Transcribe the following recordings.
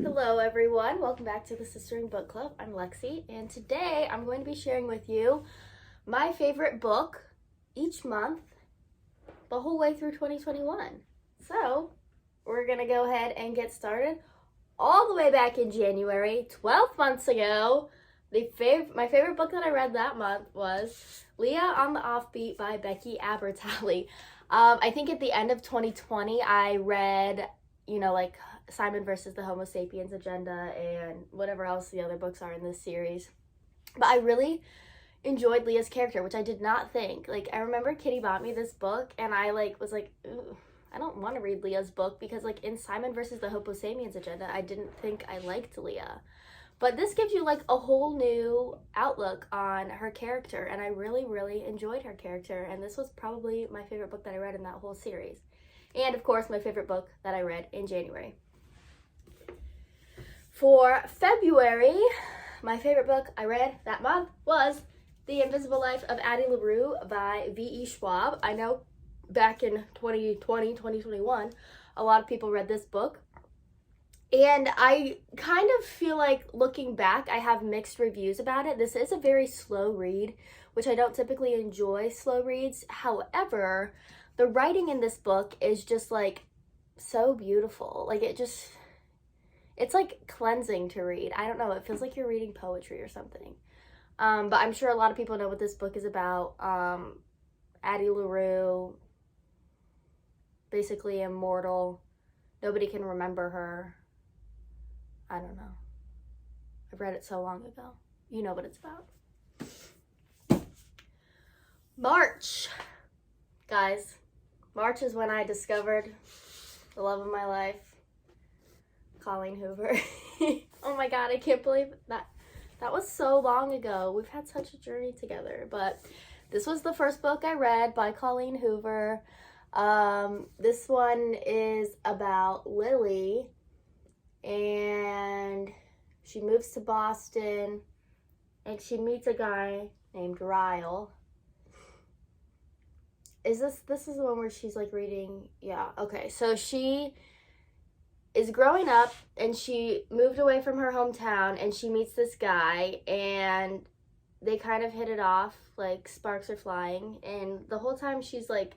Hello everyone, welcome back to the Sistering Book Club. I'm Lexi, and today I'm going to be sharing with you my favorite book each month the whole way through 2021. So we're gonna go ahead and get started. All the way back in January, 12 months ago, my favorite book that I read that month was Leah on the Offbeat by Becky Albertalli. I think at the end of 2020, I read, like Simon versus the Homo sapiens agenda and whatever else the other books are in this series. But I really enjoyed Leah's character, which I did not think. Like, I remember Kitty bought me this book and I was like, ooh, I don't want to read Leah's book because like in Simon versus the Homo sapiens agenda, I didn't think I liked Leah. But this gives you like a whole new outlook on her character, and I really, really enjoyed her character, and this was probably my favorite book that I read in that whole series. And of course, my favorite book that I read in January. For February, my favorite book I read that month was The Invisible Life of Addie LaRue by V.E. Schwab. I know back in 2020, 2021, a lot of people read this book. And I kind of feel like, looking back, I have mixed reviews about it. This is a very slow read, which I don't typically enjoy slow reads. However, the writing in this book is just like so beautiful. Like it's like cleansing to read. I don't know, it feels like you're reading poetry or something. But I'm sure a lot of people know what this book is about. Addie LaRue, basically immortal. Nobody can remember her. I don't know. I've read it so long ago. You know what it's about. March. Guys, March is when I discovered the love of my life, Colleen Hoover. Oh my god, I can't believe that. That was so long ago. We've had such a journey together. But this was the first book I read by Colleen Hoover. This one is about Lily, and she moves to Boston, and she meets a guy named Ryle. This is the one where she's like reading? Yeah, okay. So she is growing up, and she moved away from her hometown, and she meets this guy, and they kind of hit it off, like sparks are flying, and the whole time she's like,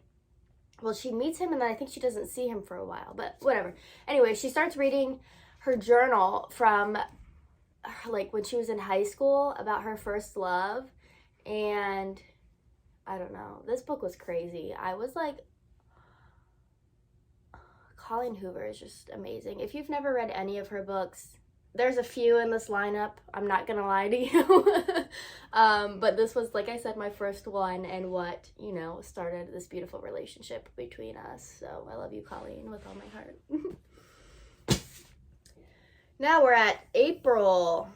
well, she meets him, and then I think she doesn't see him for a while, but whatever. Anyway, she starts reading her journal from like when she was in high school about her first love, and I don't know, this book was crazy. I was like, Colleen Hoover is just amazing. If you've never read any of her books, there's a few in this lineup, I'm not gonna lie to you. But this was, like I said, my first one, and what, started this beautiful relationship between us. So I love you, Colleen, with all my heart. Now we're at April.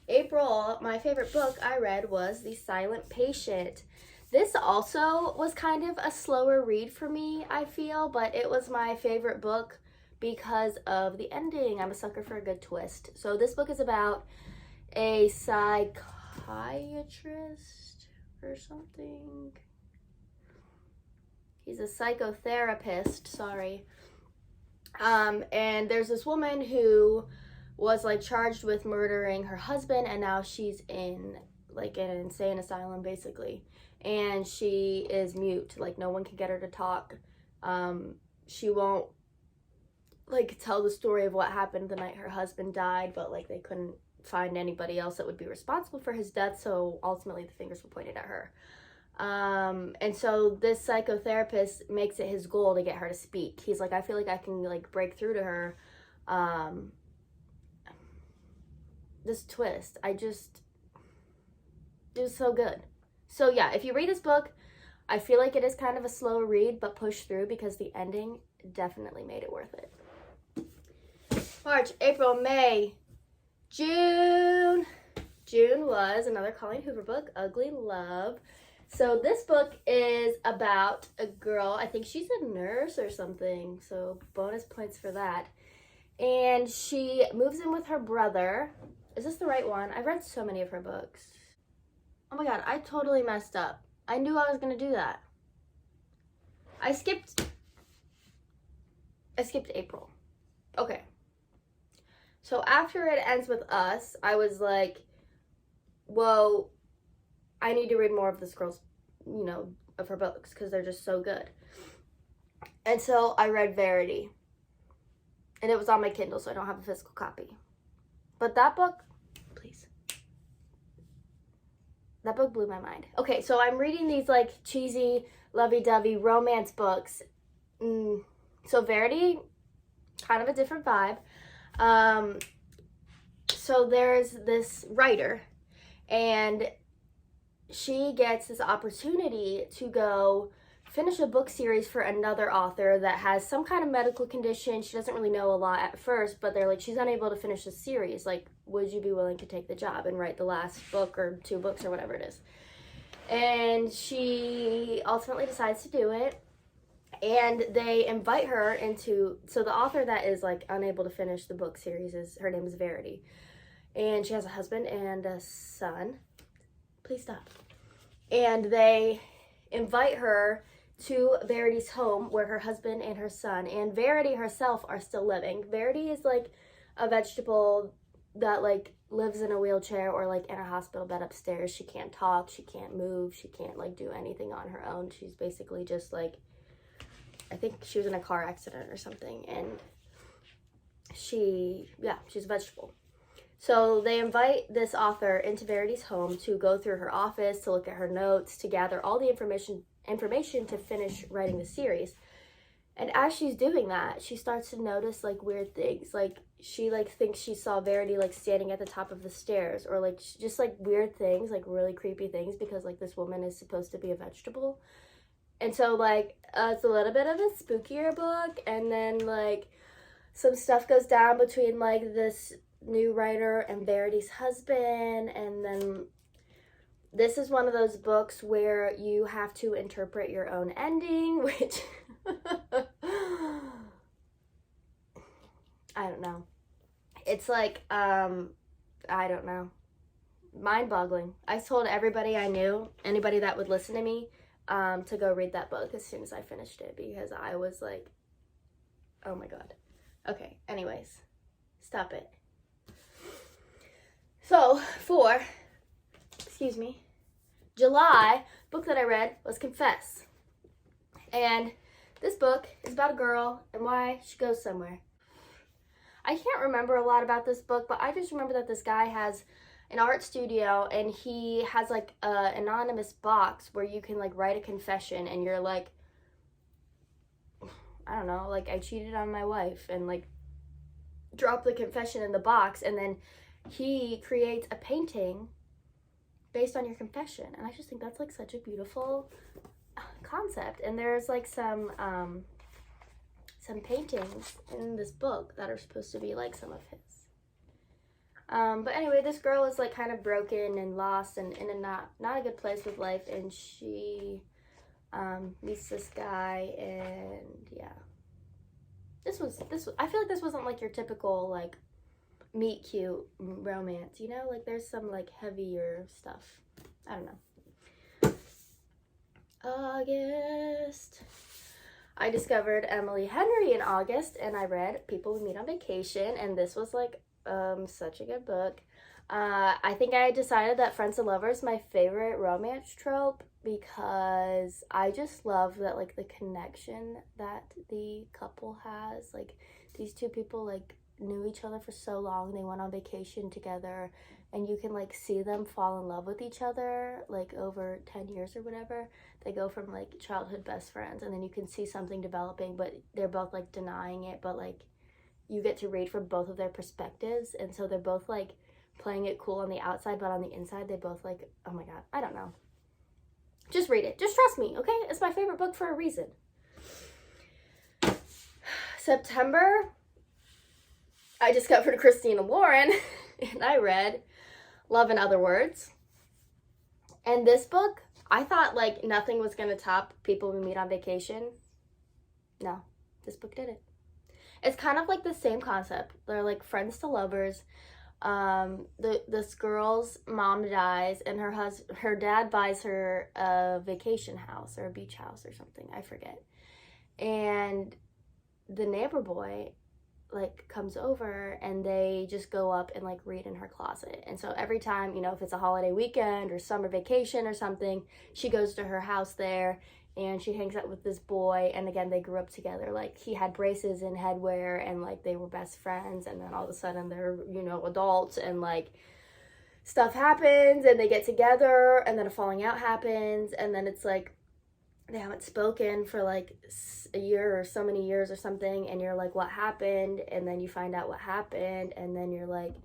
April, my favorite book I read was The Silent Patient. This also was kind of a slower read for me, I feel, but it was my favorite book because of the ending. I'm a sucker for a good twist. So this book is about a psychiatrist or something. He's a psychotherapist, sorry. And there's this woman who was like charged with murdering her husband, and now she's in like an insane asylum basically. And she is mute, like no one can get her to talk. She won't like tell the story of what happened the night her husband died, but like they couldn't find anybody else that would be responsible for his death, so ultimately the fingers were pointed at her. And so this psychotherapist makes it his goal to get her to speak. He's like, I feel like I can like break through to her. This twist, it was so good. So yeah, if you read this book, I feel like it is kind of a slow read, but push through because the ending definitely made it worth it. March, April, May, June. June was another Colleen Hoover book, Ugly Love. So this book is about a girl, I think she's a nurse or something, so bonus points for that. And she moves in with her brother. Is this the right one? I've read so many of her books. Oh my god, I totally messed up. I knew I was going to do that. I skipped I skipped April. Okay. So after it ends with us, I was like, whoa, I need to read more of this girl's, of her books because they're just so good. And so I read Verity. And it was on my Kindle, so I don't have a physical copy. But that book, please. That book blew my mind. Okay, so I'm reading these like cheesy, lovey-dovey romance books. So Verity, kind of a different vibe. So there's this writer, and she gets this opportunity to go finish a book series for another author that has some kind of medical condition. She doesn't really know a lot at first, but they're like, she's unable to finish the series. Like, would you be willing to take the job and write the last book or 2 books or whatever it is? And she ultimately decides to do it. And they invite her into, so the author that is like unable to finish the book series her name is Verity. And she has a husband and a son. Please stop. And they invite her to Verity's home where her husband and her son and Verity herself are still living. Verity is like a vegetable that like lives in a wheelchair or like in a hospital bed upstairs. She can't talk, she can't move, she can't like do anything on her own. She's basically just like, I think she was in a car accident or something, and she's a vegetable. So they invite this author into Verity's home to go through her office, to look at her notes, to gather all the information to finish writing the series. And as she's doing that, she starts to notice like weird things. Like she like thinks she saw Verity like standing at the top of the stairs, or like just like weird things, like really creepy things, because like this woman is supposed to be a vegetable. And so like it's a little bit of a spookier book, and then like some stuff goes down between like this new writer and Verity's husband, and then this is one of those books where you have to interpret your own ending, which I don't know. It's like I don't know, mind-boggling. I told everybody I knew, anybody that would listen to me, to go read that book as soon as I finished it, because I was like, oh my god. Okay, anyways, stop it. So, for July, book that I read was Confess. And this book is about a girl and why she goes somewhere. I can't remember a lot about this book, but I just remember that this guy has an art studio, and he has like an anonymous box where you can like write a confession, and you're like, I don't know, like I cheated on my wife, and like drop the confession in the box, and then he creates a painting based on your confession. And I just think that's like such a beautiful concept. And there's like some paintings in this book that are supposed to be like some of his. But anyway, this girl is like kind of broken and lost and in a not a good place with life, and she meets this guy, and yeah. This was I feel like this wasn't like your typical like meet cute romance, you know? Like there's some like heavier stuff. I don't know. August. I discovered Emily Henry in August, and I read People We Meet on Vacation, and this was like such a good book. I think I decided that Friends and Lovers is my favorite romance trope, because I just love that like the connection that the couple has. Like these two people like knew each other for so long, they went on vacation together, and you can like see them fall in love with each other like over 10 years or whatever. They go from like childhood best friends, and then you can see something developing, but they're both like denying it, but like you get to read from both of their perspectives, and so they're both like playing it cool on the outside, but on the inside they both like, oh my god, I don't know. Just read it. Just trust me, okay? It's my favorite book for a reason. September, I discovered Christina Lauren, and I read Love in Other Words. And this book, I thought like nothing was going to top People We Meet on Vacation. No, this book did it. It's kind of like the same concept. They're like friends to lovers. This girl's mom dies, and her dad buys her a vacation house or a beach house or something, I forget. And the neighbor boy like comes over and they just go up and like read in her closet. And so every time, you know, if it's a holiday weekend or summer vacation or something, she goes to her house there and she hangs out with this boy. And again, they grew up together. Like he had braces and headwear and like they were best friends. And then all of a sudden they're, you know, adults and like stuff happens and they get together and then a falling out happens. And then it's like, they haven't spoken for like a year or so many years or something, and you're like, what happened? And then you find out what happened, and then you're like,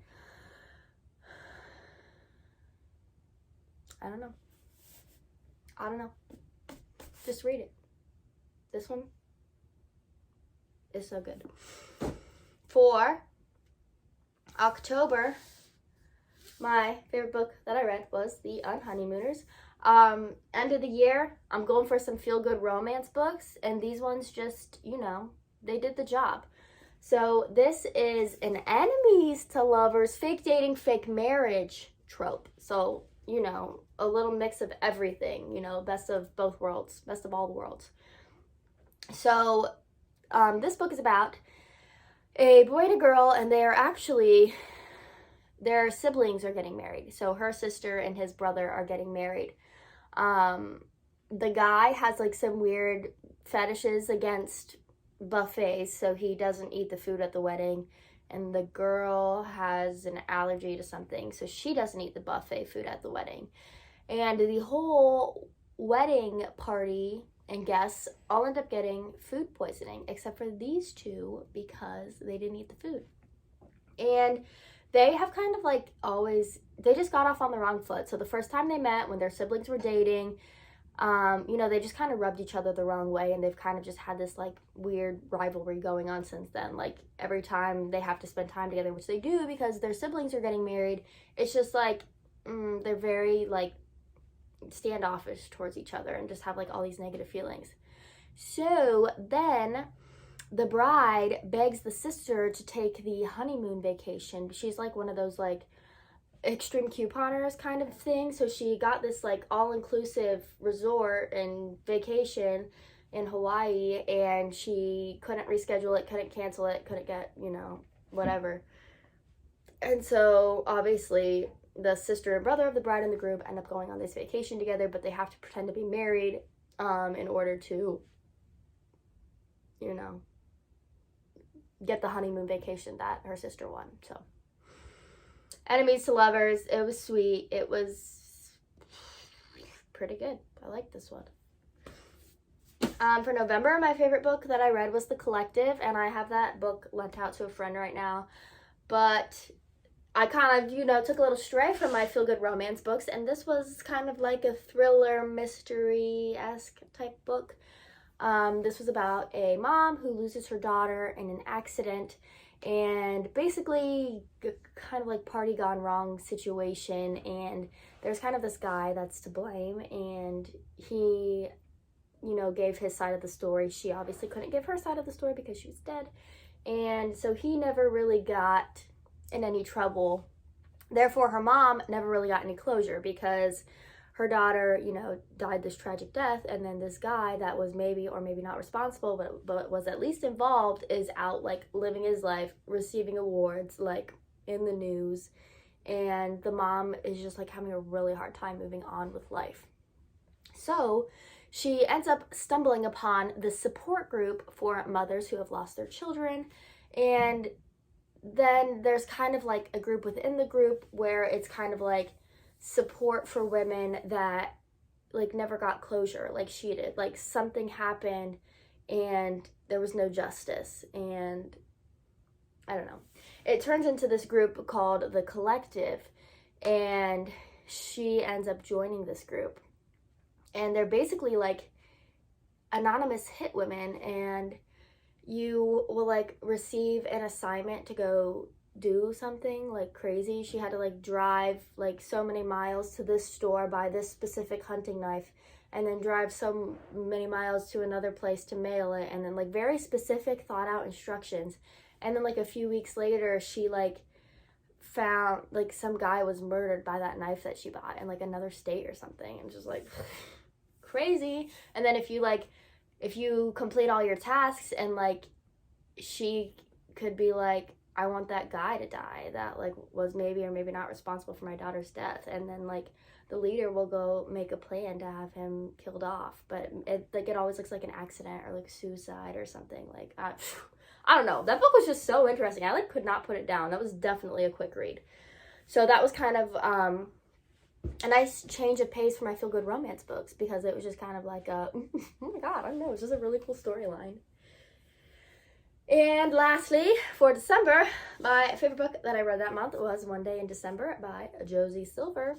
I don't know. Just read it. This one is so good. For October, my favorite book that I read was The Unhoneymooners. End of the year, I'm going for some feel-good romance books, and these ones just, you know, they did the job. So this is an enemies to lovers, fake dating, fake marriage trope. So, you know, a little mix of everything, you know, best of both worlds, best of all the worlds. So this book is about a boy and a girl, and they are actually, their siblings are getting married. So her sister and his brother are getting married. The guy has like some weird fetishes against buffets, so he doesn't eat the food at the wedding, and the girl has an allergy to something, so she doesn't eat the buffet food at the wedding. And the whole wedding party and guests all end up getting food poisoning, except for these two, because they didn't eat the food. And they have kind of like always, they just got off on the wrong foot. So the first time they met, when their siblings were dating, you know, they just kind of rubbed each other the wrong way, and they've kind of just had this like weird rivalry going on since then. Like every time they have to spend time together, which they do because their siblings are getting married, it's just like they're very like standoffish towards each other and just have like all these negative feelings. So then the bride begs the sister to take the honeymoon vacation. She's like one of those like extreme couponers kind of thing. So she got this like all-inclusive resort and vacation in Hawaii, and she couldn't reschedule it, couldn't cancel it, couldn't get, you know, whatever. And so obviously the sister and brother of the bride and the groom end up going on this vacation together, but they have to pretend to be married in order to, you know, get the honeymoon vacation that her sister won. So enemies to lovers, it was sweet, it was pretty good. I like this one. For November, my favorite book that I read was The Collective, and I have that book lent out to a friend right now. But I kind of, you know, took a little stray from my feel-good romance books, and this was kind of like a thriller, mystery-esque type book. This was about a mom who loses her daughter in an accident, and basically kind of like party gone wrong situation, and there's kind of this guy that's to blame, and he, you know, gave his side of the story. She obviously couldn't give her side of the story because she was dead, and so he never really got in any trouble. Therefore, her mom never really got any closure because her daughter, you know, died this tragic death, and then this guy that was maybe or maybe not responsible, but was at least involved, is out like living his life, receiving awards, like in the news, and the mom is just like having a really hard time moving on with life. So she ends up stumbling upon the support group for mothers who have lost their children, and then there's kind of like a group within the group where it's kind of like support for women that like never got closure like she did. Like something happened and there was no justice, and I don't know. It turns into this group called The Collective, and she ends up joining this group, and they're basically like anonymous hit women, and you will like receive an assignment to go do something like crazy. She had to like drive like so many miles to this store, buy this specific hunting knife, and then drive so many miles to another place to mail it, and then like very specific thought out instructions. And then like a few weeks later, she like found like some guy was murdered by that knife that she bought in like another state or something, and just like crazy. And then if you complete all your tasks and like she could be like, I want that guy to die that like was maybe or maybe not responsible for my daughter's death, and then like the leader will go make a plan to have him killed off, but it always looks like an accident or like suicide or something. Like I don't know, that book was just so interesting. I like could not put it down. That was definitely a quick read. So that was kind of a nice change of pace for my feel good romance books, because it was just kind of like a oh my god, I don't know, it's just a really cool storyline. And lastly, for December, my favorite book that I read that month was One Day in December by Josie Silver.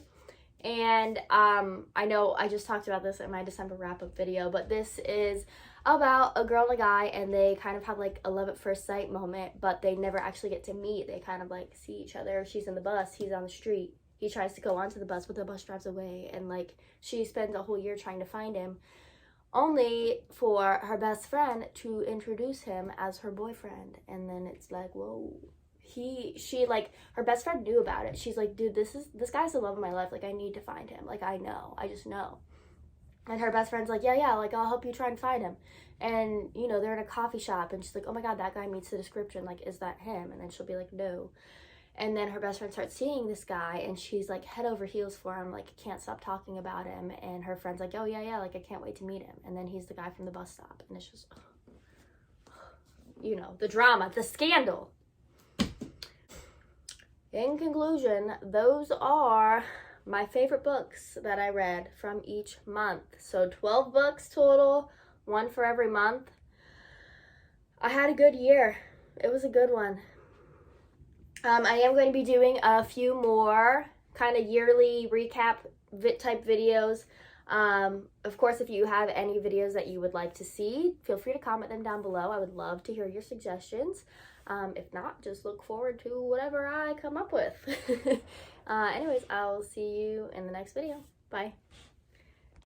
And I know I just talked about this in my December wrap-up video, but this is about a girl and a guy, and they kind of have like a love at first sight moment, but they never actually get to meet. They kind of like see each other. She's in the bus, he's on the street. He tries to go onto the bus, but the bus drives away, and like she spends a whole year trying to find him, only for her best friend to introduce him as her boyfriend. And then it's like, whoa. She like, her best friend knew about it. She's like, dude, this guy's the love of my life. Like, I need to find him. Like, I just know. And her best friend's like, yeah, like, I'll help you try and find him. And, you know, they're in a coffee shop, and she's like, oh my god, that guy meets the description. Like, is that him? And then she'll be like, no. And then her best friend starts seeing this guy, and she's like head over heels for him, like can't stop talking about him. And her friend's like, oh yeah, like I can't wait to meet him. And then he's the guy from the bus stop, and it's just, you know, the drama, the scandal. In conclusion, those are my favorite books that I read from each month. So 12 books total, one for every month. I had a good year. It was a good one. I am going to be doing a few more kind of yearly recap type videos. Of course, if you have any videos that you would like to see, feel free to comment them down below. I would love to hear your suggestions. If not, just look forward to whatever I come up with. Anyways, I'll see you in the next video. Bye.